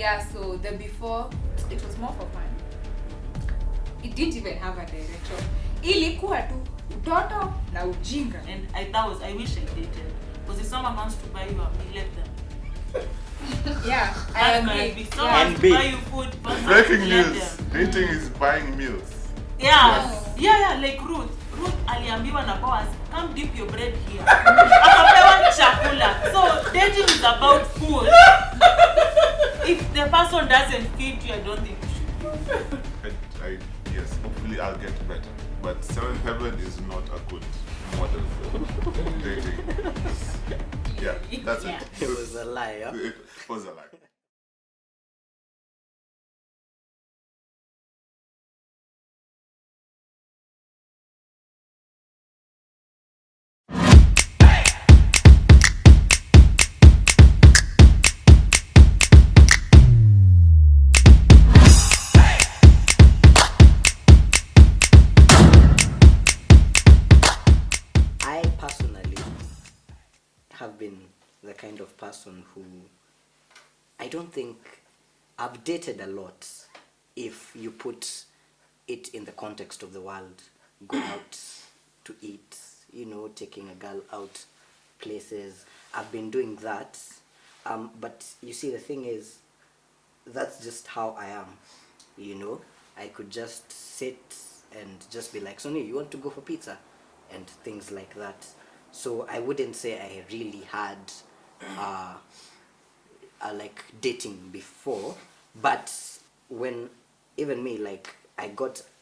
Yeah, so the before, it was more for fun. It didn't even have a direction. Ilikuwa tu utoto na ujinga. And I wish I dated. Because if someone wants to buy you a meal, let them. Yeah, I agree. If someone wants to buy you food, Breaking let news. them. Dating is buying meals. Yeah. Yeah, like Ruth. Ruth aliambiwa na boss, come dip your bread here. Akapewa chakula. So dating is about food. If the person doesn't feed you, I don't think you should. Yes, hopefully I'll get better. But 7th Heaven is not a good model for dating. Yeah, that's it. It was a lie, huh? It was a lie. I personally have been the kind of person who I don't think I've dated a lot if you put it in the context of the world, going out to eat, taking a girl out places. I've been doing that. But you see, the thing is, that's just how I am, I could just sit and just be like, Sonny, you want to go for pizza? And things like that. So I wouldn't say I really had like dating before, but when even me, like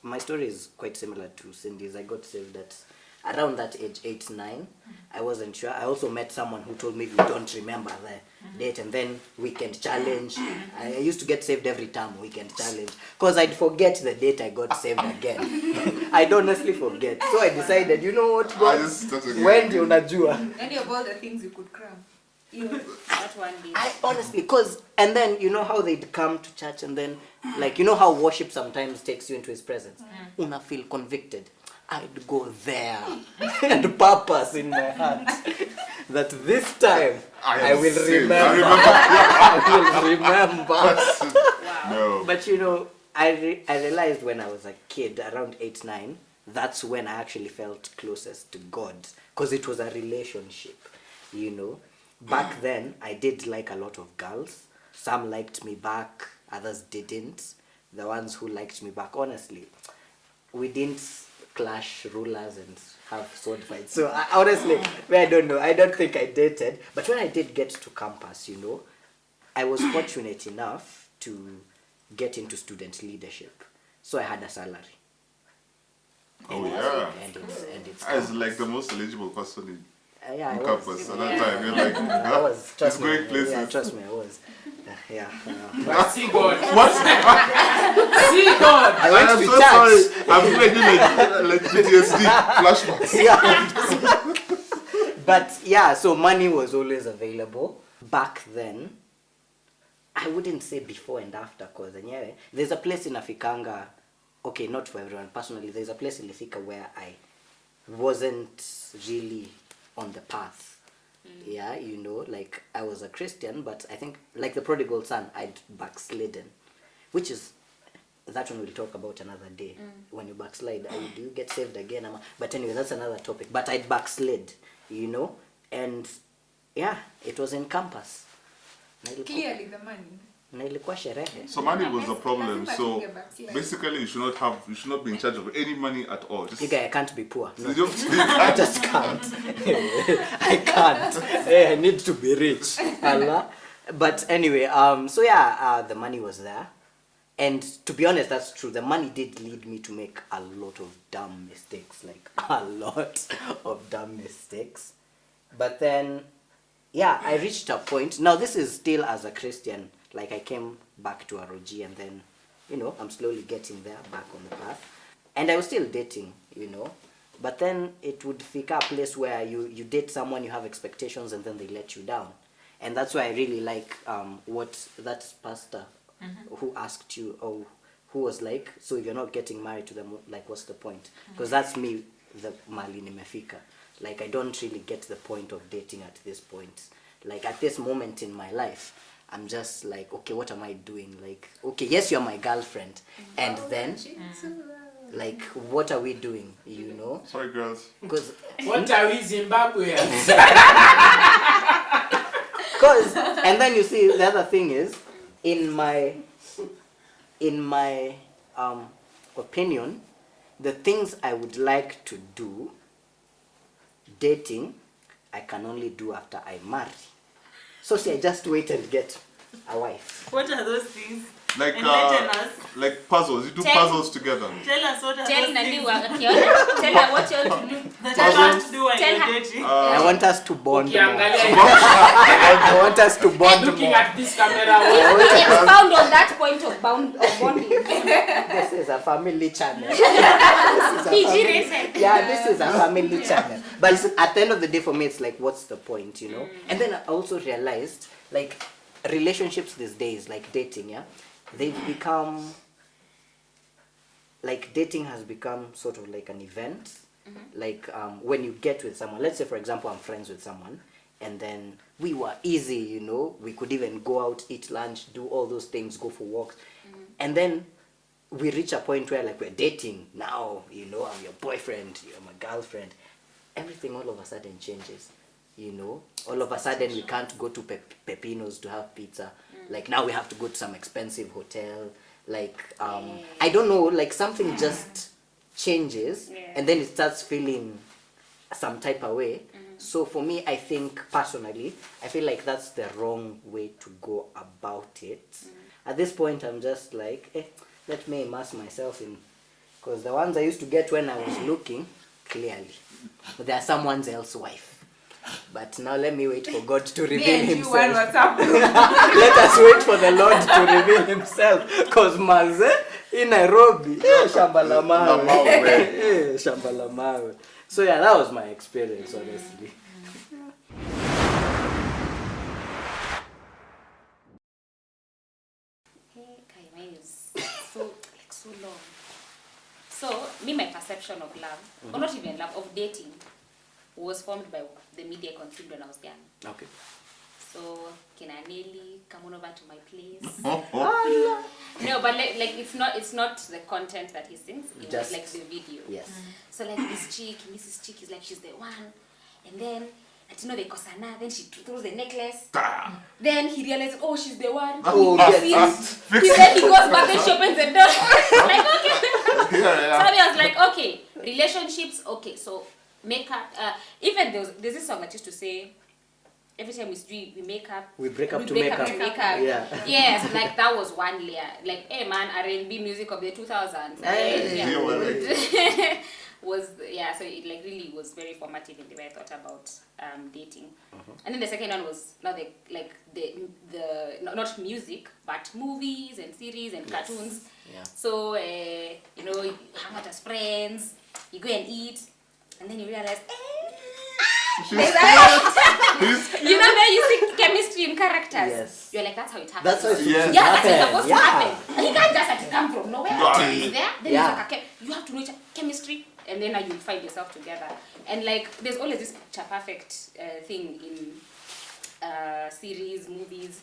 my story is quite similar to Cindy's. I got saved at around that age, 8, 9. I wasn't sure. I also met someone who told me we don't remember the date, and then weekend challenge. I used to get saved every time, weekend challenge, because I'd forget the date I got saved again. I'd honestly forget. So I decided, you know what, God, when do you unajua? Any of all the things you could cram. That one day. I honestly, and then you know how they'd come to church, and then like how worship sometimes takes you into his presence. Una feel convicted. I'd go there and purpose in my heart that this time I will remember. I will remember. Wow. No. But I realized when I was a kid, around 8, 9, that's when I actually felt closest to God, because it was a relationship, Back then, I did like a lot of girls. Some liked me back, others didn't. The ones who liked me back, honestly, we didn't clash rulers and have sword fights. So honestly, I don't know. I don't think I dated. But when I did get to campus, I was fortunate enough to get into student leadership. So I had a salary. Oh, yeah. And it's I was like the most eligible person in yeah, campus at that time. You're like, I was. Trust it's me. going places. Yeah, trust me, I was. Yeah. See God. What? See God. I went I'm to so church. sorry. I'm like PTSD flashbacks. Yeah. But yeah, so money was always available. Back then, I wouldn't say before and after, because there's a place in Afikanga, okay, not for everyone, personally, there's a place in Lithika where I wasn't really on the path. Yeah, like I was a Christian, but I think like the prodigal son, I'd backslidden, which is, that one we'll talk about another day. When you backslide, do you get saved again? But anyway, that's another topic. But I'd backslid, and yeah, it was in campus. Clearly the money. Na ilikuwa sherehe. So money was a problem. So basically, you should not be in charge of any money at all. You guys, I can't be poor. No. You I just can't. I can't. I need to be rich. Allah. But anyway, so yeah, the money was there. And to be honest, that's true. The money did lead me to make a lot of dumb mistakes. Like, a lot of dumb mistakes. But then, yeah, I reached a point. Now, this is still as a Christian. Like, I came back to ROG, and then, I'm slowly getting there, back on the path. And I was still dating, But then it would fika a place where you date someone, you have expectations, and then they let you down. And that's why I really like what that pastor who asked you, who was like, so if you're not getting married to them, like, what's the point? Because that's me, the mali nimefika. Like, I don't really get the point of dating at this point. Like, at this moment in my life, I'm just like, okay, what am I doing? Like, okay, yes, you're my girlfriend, and then like, what are we doing? You know? Sorry, girls. Because What are we Zimbabweans? and then you see the other thing is, in my opinion, the things I would like to do, dating, I can only do after I marry. So see, I just wait and get a wife. What are those things? Like Enlighten us. like puzzles. You do Tell- puzzles together. Tell us what are Tell those Nani things tell her what you want to do. that you want to do when Tell you're her. dating. I want us to bond more. Ukiangalia I want us to bond looking more. at this camera, Expound on that point of bonding. This is a family channel. This is a PG family- rated. Yeah, this is a family channel. But at the end of the day, for me, it's like, what's the point, you know? And then I also realized, like, relationships these days, like dating, yeah, they've become, like, dating has become sort of like an event. Like, when you get with someone, let's say, for example, I'm friends with someone, and then we were easy, you know, we could even go out, eat lunch, do all those things, go for walks. And then we reach a point where, like, we're dating now, you know, I'm your boyfriend, you're my girlfriend. Everything all of a sudden changes, you know. All of a sudden we can't go to Pepino's to have pizza. Like, now we have to go to some expensive hotel. Like, I don't know, like, something just changes, and then it starts feeling some type of way. So for me, I think personally, I feel like that's the wrong way to go about it. At this point, I'm just like, let me immerse myself in, because the ones I used to get when I was looking, clearly, they are someone else's wife. But now let me wait for God to reveal himself. What's up? Let us wait for the Lord to reveal himself. Because Maze in Nairobi, shamba la mawe. Shamba la mawe. So yeah, that was my experience, honestly. Hey, mine is so long. So, me, my perception of love, or not even love, of dating, was formed by the media I consumed when I was young. Okay. So, Kina Nelly, come on over to my place. No, but like it's not the content that he sings, it was Just- like the video. Yes. So like this chick, Mrs. Chick is like she's the one, and then they kosana, then she throws the necklace. Then he realizes, oh, she's the one. Oh, He yes. then he goes back, then she opens the door. Like, okay. Yeah. So I was like, okay, relationships, okay, so makeup. Even there's this song that used to say, every time we make up, We break up to break make up up. to make up. Yeah. Yes, like that was one layer. Like, hey man, R&B music of the 2000s. Hey. Yeah. Yeah, well, like- So it like really was very formative in the way I thought about dating. And then the second one was now the not music but movies and series and cartoons. Yeah. So you hang out as friends, you go and eat, and then you realize, you know where you see chemistry in characters. Yes. You're like, that's how it happens. That's how it's Yes. supposed to Yeah, that's happen. supposed to happen. And you can't just come from nowhere. Right. It's there. Then Yeah. it's like you have to know chemistry, and then you find yourself together. And like, there's always this picture perfect thing in series, movies,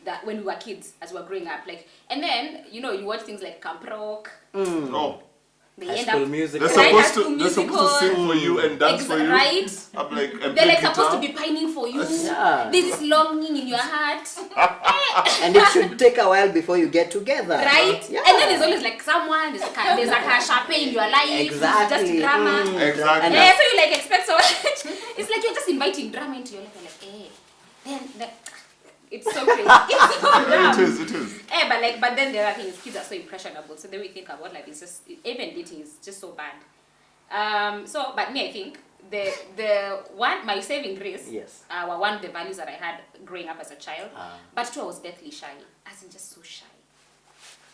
that when we were kids, as we were growing up, like, and then you watch things like Camp Rock. Oh. They High end School up Musical. They're Right, supposed High to School sing for you and dance for you. right? I'm like, and They're play like supposed to guitar. be pining for you. Yeah. There's this longing in your heart. And it should take a while before you get together. Right? Yeah. And then there's always like someone, there's like a champagne in your life. Exactly. Just drama. Exactly. And Yeah, so you like expect so much. It's like you're just inviting drama into your life. You're like, then it's so crazy. It's so dumb. It is. But then the other thing is kids are so impressionable. So then we think about life, it's just, even dating is just so bad. But me, I think the one, my saving grace, Yes. were one of the values that I had growing up as a child. But two, I was deathly shy, as in just so shy.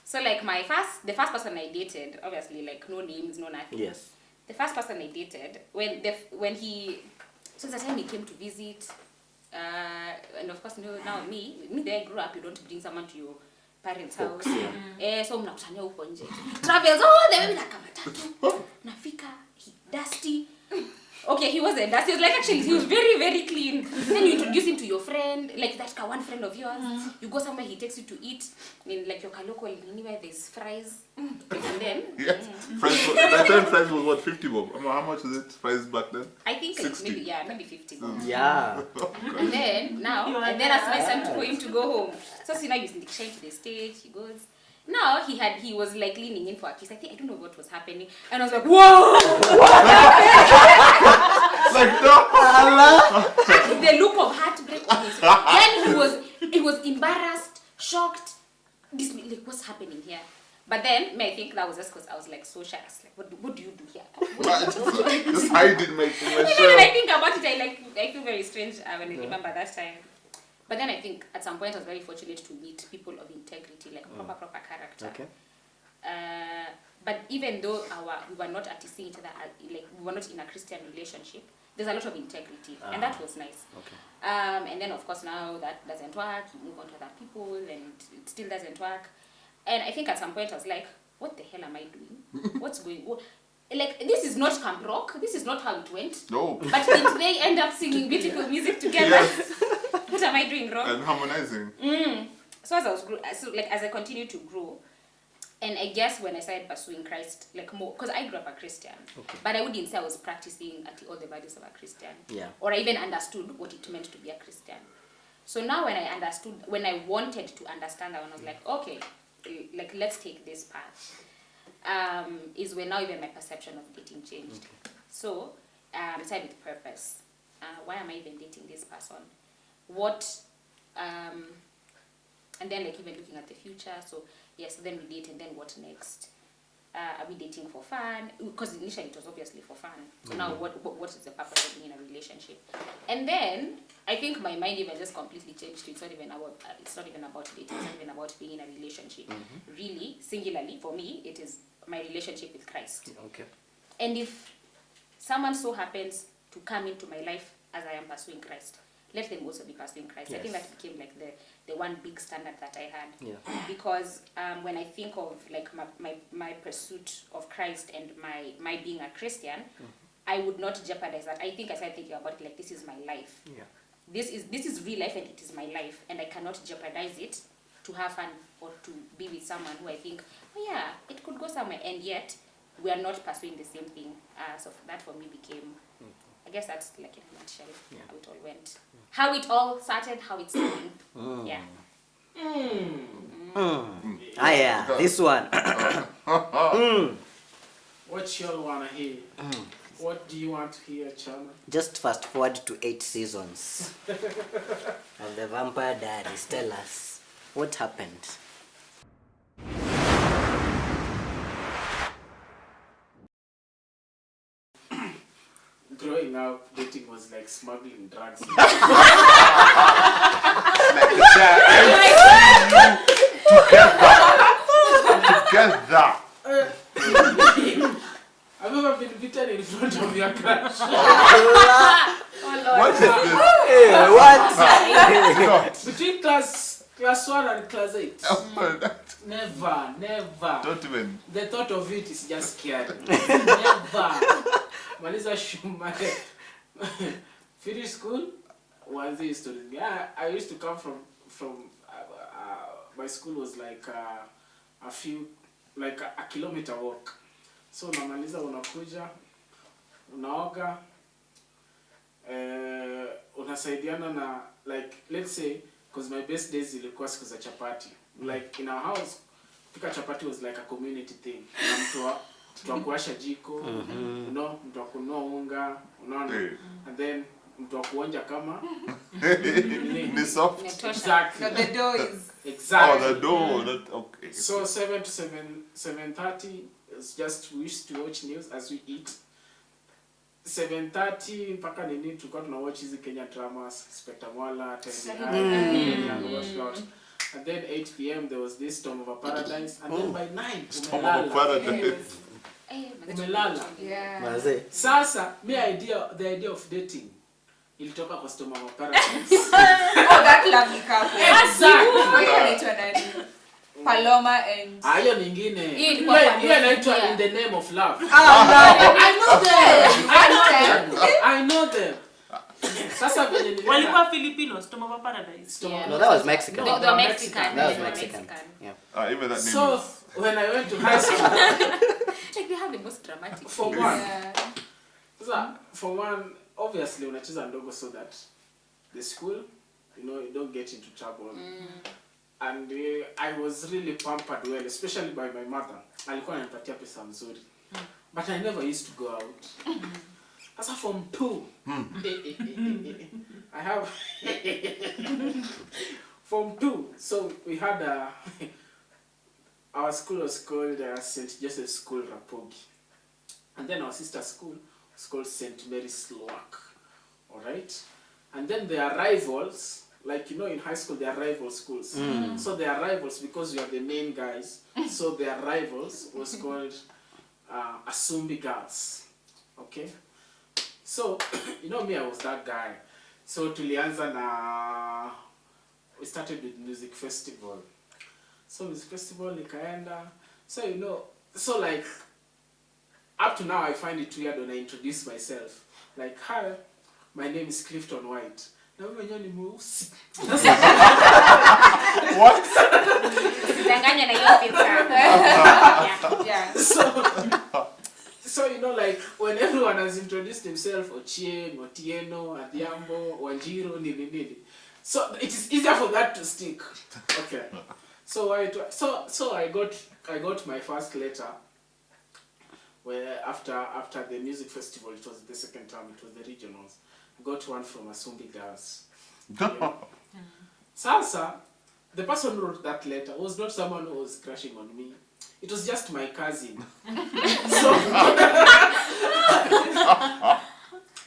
So like the first person I dated, obviously like no names, no nothing. Yes. The first person I dated, so the time he came to visit, and of course now me there I grew up, you don't bring someone to your parents' house. So mnakutania huko nje. Travels all the way na kama tatu. Nafika, dusty. Okay, he wasn't. He was like, actually, he was very, very clean. Then you introduce him to your friend, like that one friend of yours. You go somewhere, he takes you to eat in like your local anywhere there's fries. And then Yes. Fries. That time fries was what, 50 bob? How much is it? Fries back then? I think like 60. maybe 50. Yeah. And then and then as my son for him to go home. So now he's in the shame to the stage, he goes. Now he was like leaning in for a kiss. I don't know what was happening. And I was like, whoa! Like no. The look of heartbreak on his face. Then he was embarrassed, shocked. Like, what's happening here? But then I think that was just because I was like so shy. I was like, what do you do here? Just hiding my When shirt. I think about it, I feel very strange when I remember that time. But then I think at some point I was very fortunate to meet people of integrity, like proper character. Okay. But even though we were not seeing each other, like we were not in a Christian relationship, there's a lot of integrity, and that was nice. Okay. And then of course now that doesn't work, you move on to other people, and it still doesn't work. And I think at some point I was like, what the hell am I doing? What's going on? Like, this is not Camp Rock. This is not how it went. No. But did they end up singing beautiful music together? Yes. What am I doing wrong? And harmonizing. So as I continued to grow, and I guess when I started pursuing Christ, like more, because I grew up a Christian, but I wouldn't say I was practicing all the values of a Christian, or I even understood what it meant to be a Christian. So now when I wanted to understand that, when I was like, okay, like let's take this path, is when now even my perception of dating changed. So I started with purpose. Why am I even dating this person? What, and then like even looking at the future. So yes, then we date, and then what next? Are we dating for fun? Because initially it was obviously for fun. So now what is the purpose of being in a relationship? And then I think my mind even just completely changed to it's not even about dating, it's not even about being in a relationship. Really, singularly for me, it is my relationship with Christ. Okay. And if someone so happens to come into my life as I am pursuing Christ, let them also be pursuing Christ. Yes. I think that became like the one big standard that I had. Yeah. Because when I think of like my pursuit of Christ and my being a Christian, I would not jeopardize that. I think I started thinking about it like, this is my life. Yeah. This is real life, and it is my life, and I cannot jeopardize it to have fun or to be with someone who I think, oh yeah, it could go somewhere, and yet we are not pursuing the same thing. So that for me became, I guess that's like in a nutshell how it all went, how it all started, how it's going. Yeah. Yeah, this one. What y'all wanna hear? What do you want to hear, Chama? Just fast forward to 8 seasons of the Vampire Diaries. Tell us what happened. Growing up, dating was like smuggling drugs. Together. I've never been beaten in front of your crush. What is this? Hey, what? Between class 1 and class 8. Oh, Never. don't even. The thought of it is just scary. Never. Maliza Shuma. Finish school. Was the story. Yeah, I used to come from my school was like a kilometer walk. So unamaliza unakuja, unaoga, unasaidiana na, like, let's say, because my best days ilikuwa siku za chapati. Like in our house, pika chapati was like a community thing. Na mtu wa kuwasha jiko, you know, mtu wa kununua unga, unaona, and then mtu wa kuonja kama Ni soft. exactly. No, the door is Exactly. Oh, the door. Okay. So 7 to 7:30 is just we used to watch news as we eat. 7:30 mpaka nini tulikuwa tuna watch hizi Kenya dramas, Spectre Mwala, and watch lot. And then 8 p.m. there was this Storm of Paradise, and then by 9 Storm of Paradise. umelala. yeah. Maze. Sasa the idea of dating ilitoka kwa Storm of Paradise. Oh, that lovely couple. Exactly. Wanaitwa nani? Paloma and Hiyo nyingine. Hiyo ilikuwa Hiyo kwa inaitwa Dorothea. In the Name of Love. I I know them. Sasa venye nilikuwa Walikuwa Filipinos, Tom of Paradise. Yeah. No, that was Mexican. They were Mexican. That was They were Mexican. Yeah. Even that name So is... when I went to high school, Like they have the most dramatic. for names. one, Yeah. sasa, for one, obviously unacheza ndogo so that the school, you don't get into trouble. And I was really pampered well, especially by my mother. Alikuwa ananipatia pesa mzuri. But I never used to go out. Sasa from 2, I have from 2. So we had our school was called St. Joseph's School Rapogi, and then our sister school was called St. Mary's Sloak. All right, and then there are rivals. Like in high school there are rival schools. So there are rivals because we are the main guys. So their rivals was called Asumbi Girls. Okay. So me, I was that guy. So tulianza na we started with music festival. So music festival ikaenda. So so like up to now I find it weird when I introduce myself. Like, hi, my name is Clifton White. Na wewe mwenyewe ni mweusi. What? Danganya na hiyo filter. Yeah. So like when everyone has introduced himself, Ochieng, Otieno, Adhiambo, Wanjiro, nini. So it is easier for that to stick. Okay. So I got my first letter where after the music festival, it was the second time, it was the regionals. I got one from Asumbi Girls. Yeah. Sasa, the person who wrote that letter was not someone who was crushing on me. It was just my cousin.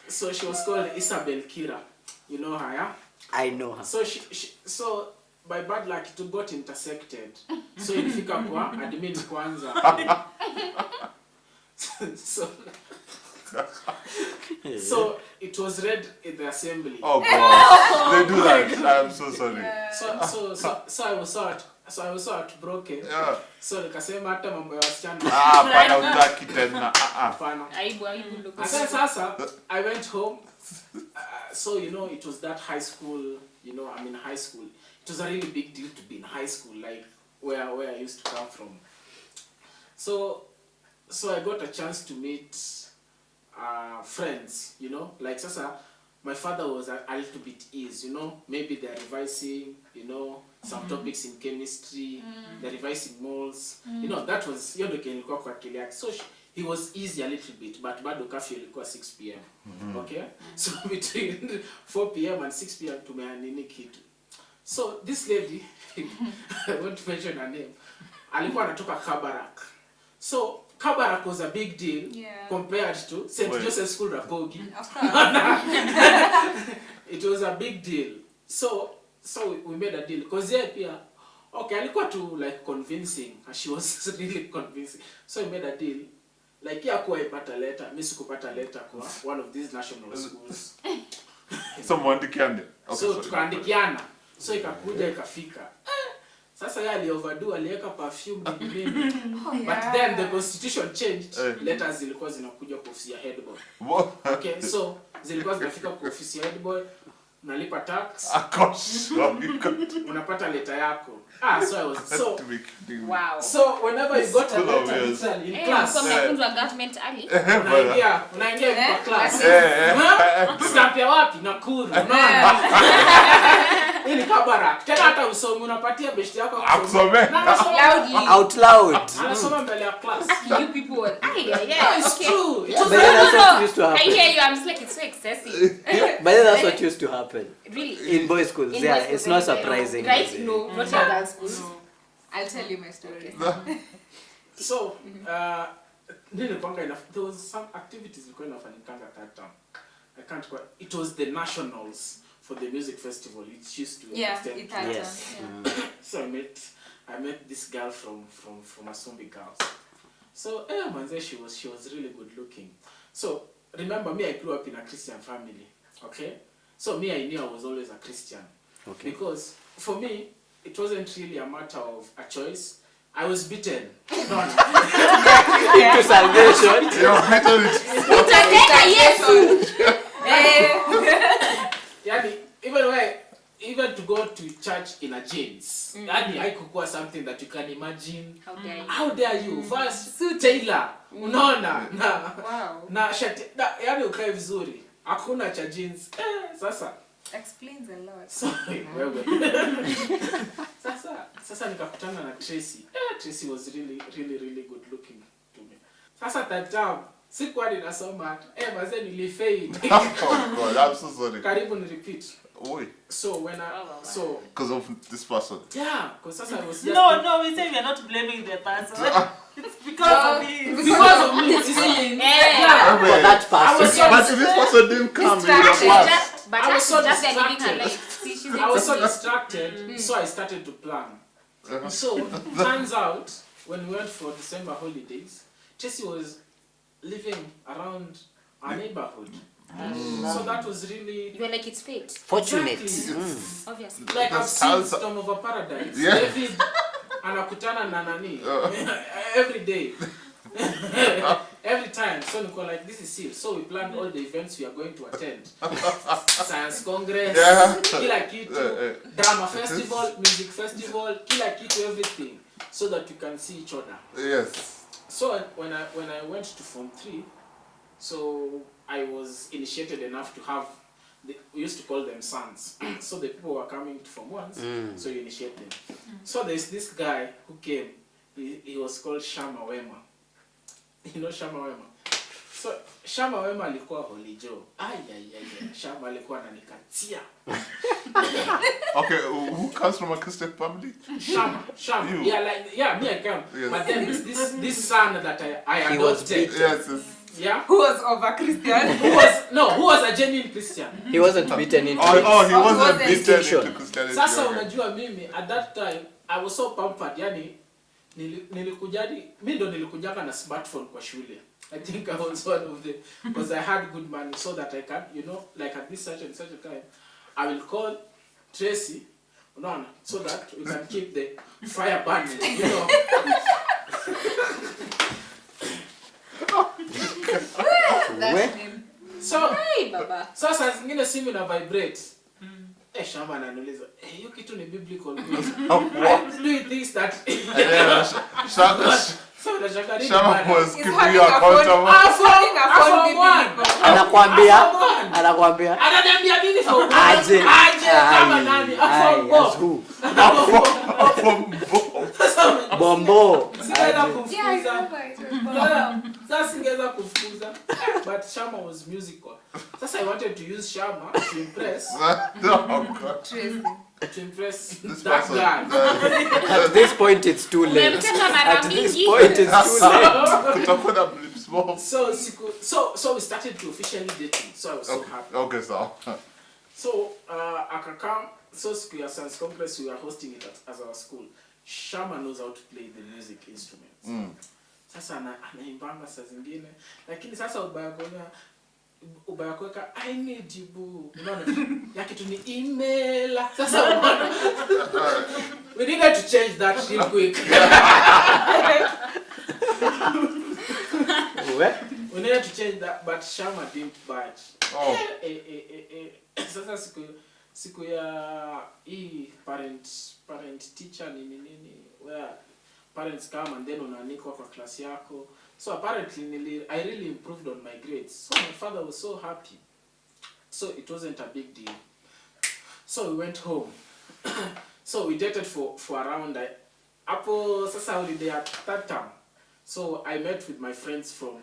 So she was called Isabel Kira. You know her, yeah? I know her. So by bad luck it got intersected. So ilifika kwa admin kwanza. So it was read in the assembly. Oh God, they do that. I'm so sorry. So I was so heartbroken. Yeah. So nikasema hata mambo ya wasichana. Pana utaki tena. Hapana. Aibu look. And then sasa I went home. So it was that high school. I'm in high school. It was a really big deal to be in high school, like where I used to come from. So I got a chance to meet friends, like sasa my father was a little bit easy, maybe they're revising, some topics in chemistry, they're revising moles, that was ilikuwa kwa akili yake. So he was easy a little bit, but bado curfew ilikuwa 6 p.m. Okay, so between 4 p.m. and 6 p.m. tumeanini kitu. So this lady, I won't mention her name, alikuwa anatoka Kabarak. So Kabarak was a big deal compared to St. Joseph's School Rapogi. Of course. It was a big deal. So we made a deal. Because okay, alikuwa too like convincing. She was really convincing. So we made a deal. Like kuwa ipata letter, mimi sikupata letter kwa one of these national schools. Someone dikiande. So tukaandikiana. So ikakuja ikafika. Sasa yeye alioverdo, aliweka perfume nini. But then the constitution changed. Letters zilikuwa zinakuja kwa ofisi ya head boy. Okay, so zilikuwa zinafika kwa ofisi ya head boy, unalipa tax. Unapata letter yako. So I was Wow. So whenever you got a letter in class, Mnafunzwa government ali. unaingia kwa class. Stamp ya wapi? Nakuru. Unaona? Ili Kabarak. Tena hata usomi unapatia best yako akusome. Loudly. Out loud. Anasoma mbele ya class. You people. Yeah. It's true. But then that's what used to I happen. hear you. I'm just like, it's so excessive. But then that's what used to happen. Really? In boys' schools, In yeah, boys' it's schools, not anyway. surprising. Right? No, not in girls' schools. I'll tell you my story. So, there was some activities going on in Kanga that time. I can't quite. It was the nationals for the music festival. It used to extend. It had Yes. So I met this girl from Asumbi Girls. So manze, she was really good looking. So remember me, I grew up in a Christian family. Okay, so me, I knew I was always a Christian. Okay. Because for me, it wasn't really a matter of a choice. I was beaten. No. Into salvation. Utatenda Yesu. Yani, even to go to church in a jeans, yani haikukuwa something that you can imagine. How dare you? First, Taylor, unaona na shati, yani ukae vizuri. Hakuna cha jeans. Sasa explains a lot. Sorry, wewe. Sasa nikakutana na Tracy. Tracy was really good looking to me. Sasa that time sikuwa ninasoma. Mazee nilifail. Oh God, I'm so sorry. Karibu ni repeat. Oi. So when because of this person. Yeah, because Sasa was just No, we say we are not blaming the person. It's because of him. Because of me. Yeah. For that person. But if this person didn't come, he would have passed. But I was so just living her distracted. life. See, she's I was so exhausted. distracted, so I started to plan. So, turns out, when we went for December holidays, Tracy was living around our neighborhood. So that was really... You were like, it's fate. Fortunate. Exactly. Obviously. Like I've seen Storm of a Paradise. Yeah. David anakutana na nani every day. Every time. So we like, this is it. So we planned all the events we are going to attend. Science Congress, kila kitu, drama festival, music festival, kila kitu, everything. So that you can see each other. Yes. So when I went to Form 3, so I was initiated enough to have, we used to call them sons. So the people were coming to Form 1s, so you initiate them. So there's this guy who came, he was called Shama Wema. You know Shama Wema? So Shama Wema alikuwa Holy Joe. Shama alikuwa ananikatia. Okay, who comes from a Christian family? Shama. You. Yeah, me I come. Yes. But then this son that I adopted. Yes. Yeah. Who was over Christian? Who was a genuine Christian. He wasn't beaten into He wasn't wasn't beaten distinction. into Christianity. Sasa okay. unajua mimi at that time I was so pampered, yani nilikujadi mimi ndo nilikujaka na smartphone kwa shule. I think I was one of them because I had good money so that I can, like at this such and such a time I will call Tracy, so that we can keep the fire burning, That's him. So Hey, Baba. so saa zingine simu ina vibrate. Shamba ananiuliza, hiyo kitu ni biblical. Louis thinks that so unashaka Shama was He's keeping having you a phone. accountable. Anakuambia ananiambia nini for aje kama nani afọ bombo singeweza Yeah, I kufukuza. remember it. Sasa singeweza kufukuza. But Shama was musical. Sasa I wanted to use Shama to impress Oh God. Tracy. This that person. guy. at this point it's too late Umemteka mara at this mingi. point it's too late Kutakuwa na blips more. So we started to officially dating. So I was so happy. Okay, so. So akakam, so siku ya Science Congress we were hosting it as our school. Shama knows how to play the music instruments. Sasa anaimbanga saa zingine, lakini sasa ubaya kuweka I need you boo. Unaona? Ya kitu ni email. Sasa unaona? We needed to change that real quick. We needed to change that, but Shama didn't budge. Oh. Sasa siku ya hii parent teacher nini where parents come and then unaanikwa kwa class yako. So apparently I really improved on my grades. So my father was so happy. So it wasn't a big deal. So we went home. So we dated for around hapo sasa holiday at that time. So I met with my friends from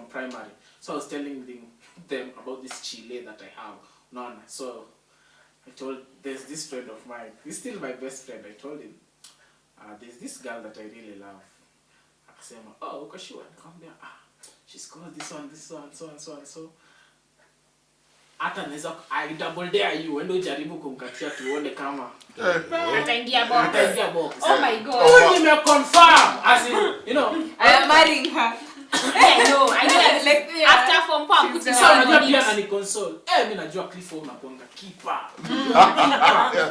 primary. So I was telling them about this chile that I have. None. So I told, there's this friend of mine. He's still my best friend. I told him, there's this girl that I really love. Akasema, oh, uko sure? Nikamwambia, she's called this one, so and so. Hata naweza I double dare you endo jaribu kumkatia tuone kama Ataingia box. box. Oh my God. Nime confirm as in, I am marrying her. Yeah, no, I know. Like, yeah. After form 4, I'm putting Sasa unajua on pia it. na ni console. Mimi najua Clifford unakuanga keeper.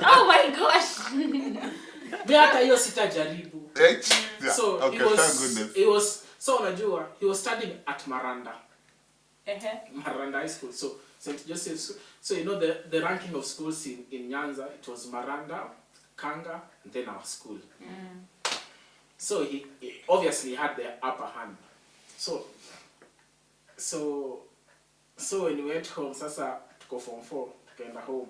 Oh my gosh. Mimi hata hiyo sitajaribu. Yeah. So Okay, he thank goodness. so unajua he was studying at Maranda. Uh-huh. Maranda High School. So St. Joseph's. So you know the ranking of schools in Nyanza, it was Maranda, Kanga, and then our school. So he obviously had the upper hand. So when we went home, sasa tuko form 4, tukaenda home.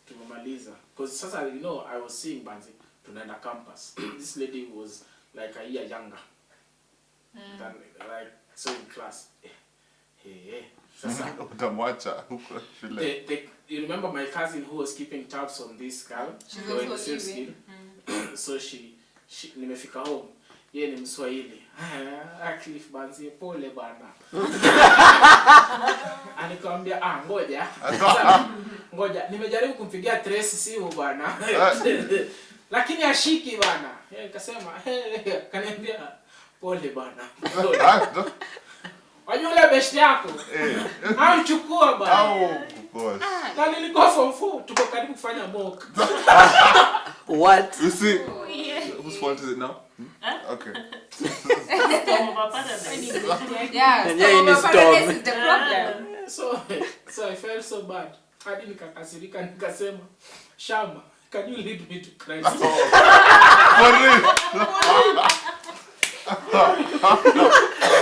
Tumemaliza. Because sasa, you know, I was seeing Banzi, tunaenda campus. This lady was like a year younger than, like, so in class. Sasa, Utamwacha huko shule. you remember my cousin who was keeping tabs on this girl? They were in the same school. So she nimefika home. Yeye ni Mswahili. Cliff Banzi pole bana. Alikwambia ngoja. Sasa, ngoja nimejaribu kumpigia Trace simu bana. Lakini ashiki bana. Nikasema kaniambia pole bana. Wajua ile best yako. Chukua bana. Boss. Na nilikuwa form 4, tuko karibu kufanya mock. What? You see? Whose fault is it now? Okay. Storm of a paradise. Yeah, And yeah, you need paradise storm. is the problem. So I felt so bad. Hadi nikakasirika nikasema, Shama, can you lead me to Christ? For real?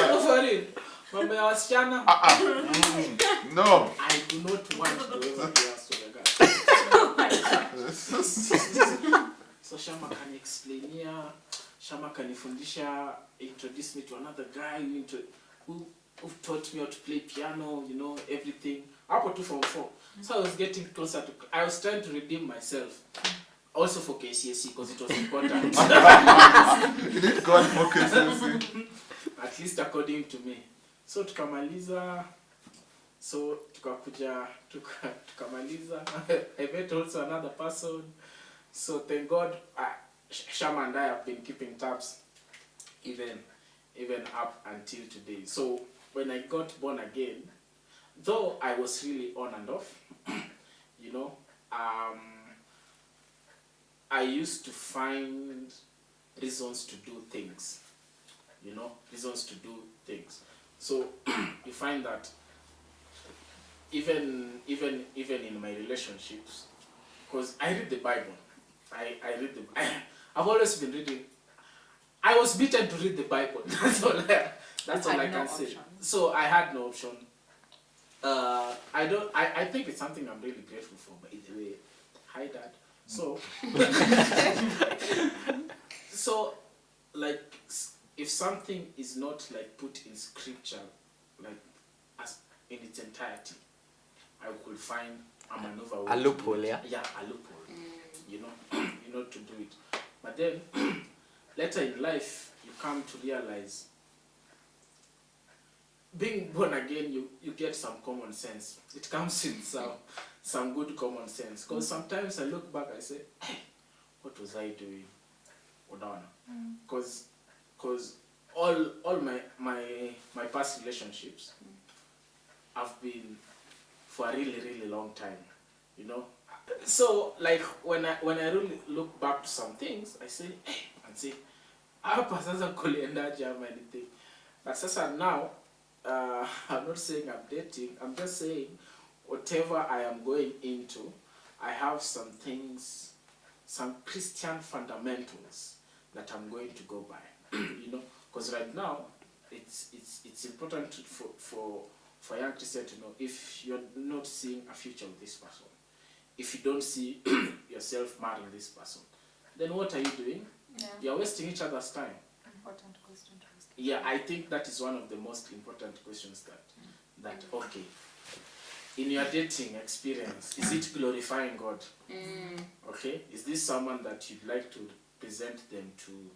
No, for real. Mambo ya wasichana, No. I do not want to ever be asked to the guy. So Shama can explain here. Shama kanifundisha, introduce me to another guy who taught me how to play piano, you know, everything. Hapo tu form 4. So I was getting closer to, I was trying to redeem myself. Also for KCSE, because it was important. You need God for KCSE. At least according to me. So tukamaliza. So tukamaliza. I met also another person. So thank God, Shama and I have been keeping tabs even up until today. So when I got born again, though I was really on and off, you know, I used to find reasons to do things, you know, reasons to do things. So you find that even in my relationships, because I read the Bible, I've always been reading. I was beaten to read the Bible. That's all I can say. So I had no option. I think it's something I'm really grateful for. By the way, hi Dad. So like if something is not like put in scripture, like as in its entirety, I could find a maneuver. A loophole, yeah. Yeah, a loophole. You know, to do it. But then later in life, you come to realize, being born again, you get some common sense. It comes in some good common sense. Because sometimes I look back, I say, hey, what was I doing? Because all my past relationships have been for a really, really long time, you know. So like when I really look back to some things, I say, hey, and say, hapa sasa kuliendaje ama anything. But sasa now, I'm not saying I'm dating, I'm just saying whatever I am going into, I have some things, some Christian fundamentals that I'm going to go by, you know, because right now it's important for a young Christian to know, if you're not seeing a future with this person, if you don't see yourself marrying this person, then what are you doing? Yeah. You're wasting each other's time. Important question to ask. Yeah, I think that is one of the most important questions that okay, in your dating experience, is it glorifying God? Okay, is this someone that you'd like to present them to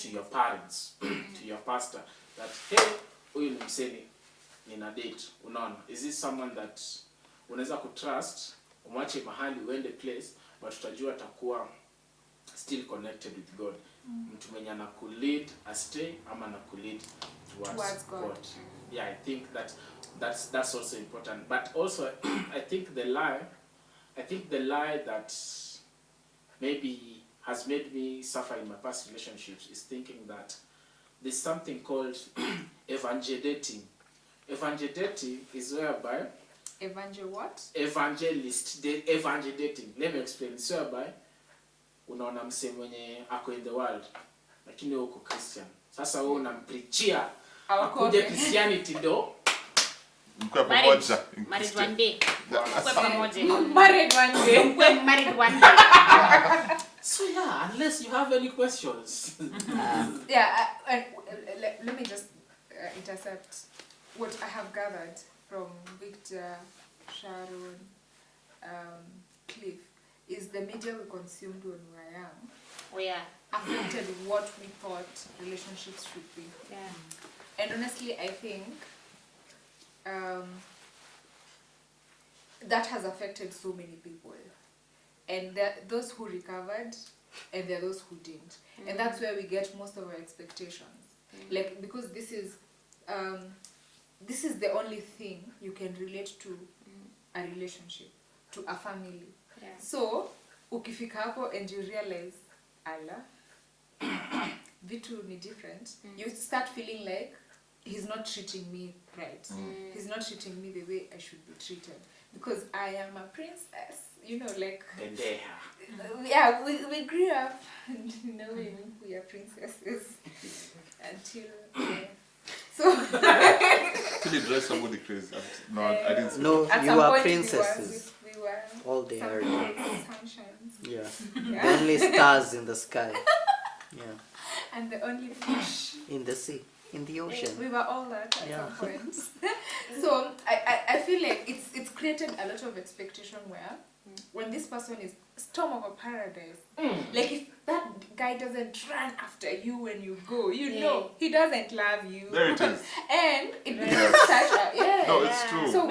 your parents, to your pastor, that hey, huyu ni mseni, nina date, unaona? Is this someone that unaweza kutrust, umwache mahali uende place, but utajua atakuwa still connected with God? mtu mwenye anakulead astray ama anakulead towards God. Yeah, I think that's also important. But also I think the lie that maybe has made me suffer in my past relationships is thinking that there's something called evangel dating. Evangel dating is whereby evangelist evangel dating. Let me explain. It's whereby unaona msee mwenye ako in the world lakini wewe uko Christian. Sasa wewe unampreachia akuje Christianity do Mkwe pamoja. Married one day. Mkwe pamoja. Married one day. Mkwe married one day. So yeah, unless you have any questions. Let me just intercept what I have gathered from Victor, Sharon, Cliff, is the media we consumed when we were young affected what we thought relationships should be. Yeah. And honestly, I think that has affected so many people. And there are those who recovered, and there are those who didn't. And that's where we get most of our expectations. Like, because this is the only thing you can relate to a relationship, to a family. Yeah. So, ukifika hapo and you realize, Allah, vitu ni different, you start feeling like he's not treating me right. He's not treating me the way I should be treated. Because I am a princess, like... Yeah, we grew up knowing we are princesses until... So... Till you drive somebody crazy. No, I didn't say No, at you some are point princesses. We were All they are. sunshines. Yeah. The only stars in the sky. Yeah. And the only fish. In the sea. In the ocean. We were all that at some point. So I feel like it's created a lot of expectation where when this person is storm of a paradise, like if that guy doesn't run after you when you go, know he doesn't love you. There it is. And it becomes such a No, it's true. So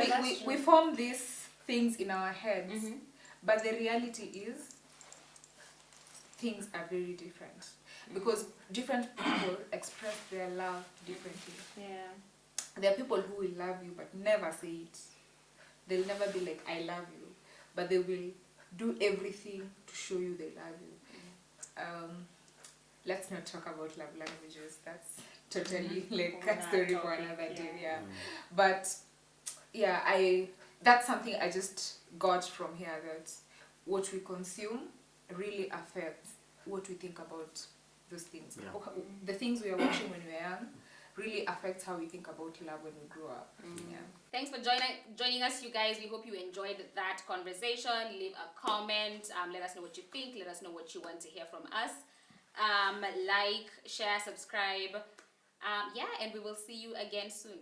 we form these things in our heads, but the reality is things are very different. Because different people express their love differently. Yeah. There are people who will love you but never say it. They'll never be like, I love you. But they will do everything to show you they love you. Let's not talk about love languages. That's totally like a story for another day. Yeah. But yeah, that's something I just got from here, that what we consume really affects what we think about those things. Yeah. The things we are watching when we are young really affects how we think about love when we grow up. Yeah. Thanks for joining us, you guys. We hope you enjoyed that conversation. Leave a comment. Let us know what you think. Let us know what you want to hear from us. Like, share, subscribe. And we will see you again soon.